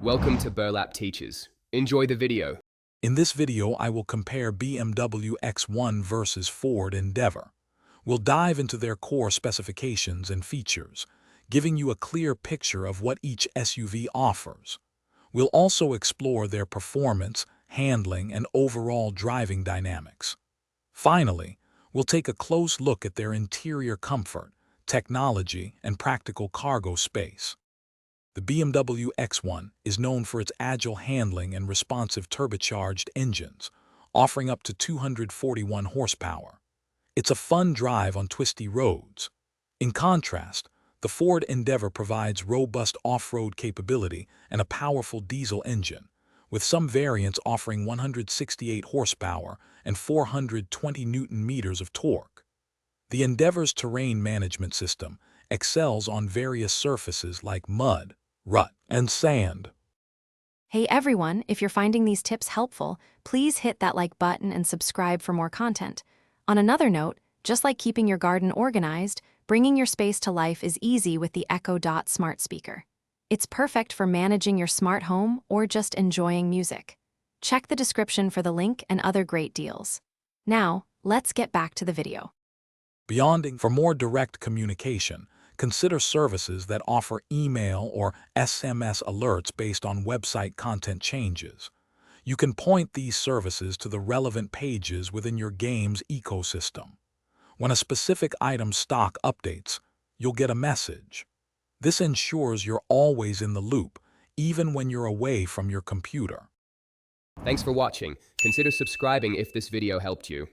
Welcome to Burlap Teachers. Enjoy the video. In this video, I will compare BMW X1 versus Ford Endeavor. We'll dive into their core specifications and features, giving you a clear picture of what each SUV offers. We'll also explore their performance, handling, and overall driving dynamics. Finally, we'll take a close look at their interior comfort, technology, and practical cargo space. The BMW X1 is known for its agile handling and responsive turbocharged engines, offering up to 241 horsepower. It's a fun drive on twisty roads. In contrast, the Ford Endeavor provides robust off-road capability and a powerful diesel engine, with some variants offering 168 horsepower and 420 Newton-meters of torque. The Endeavor's terrain management system excels on various surfaces like mud, rut, and sand. Hey everyone, if you're finding these tips helpful, please hit that like button and subscribe for more content. On another note, just like keeping your garden organized, bringing your space to life is easy with the Echo Dot smart speaker. It's perfect for managing your smart home or just enjoying music. Check the description for the link and other great deals. Now, let's get back to the video. For more direct communication, consider services that offer email or SMS alerts based on website content changes. You can point these services to the relevant pages within your game's ecosystem. When a specific item's stock updates, you'll get a message. This ensures you're always in the loop, even when you're away from your computer. Thanks for watching. Consider subscribing if this video helped you.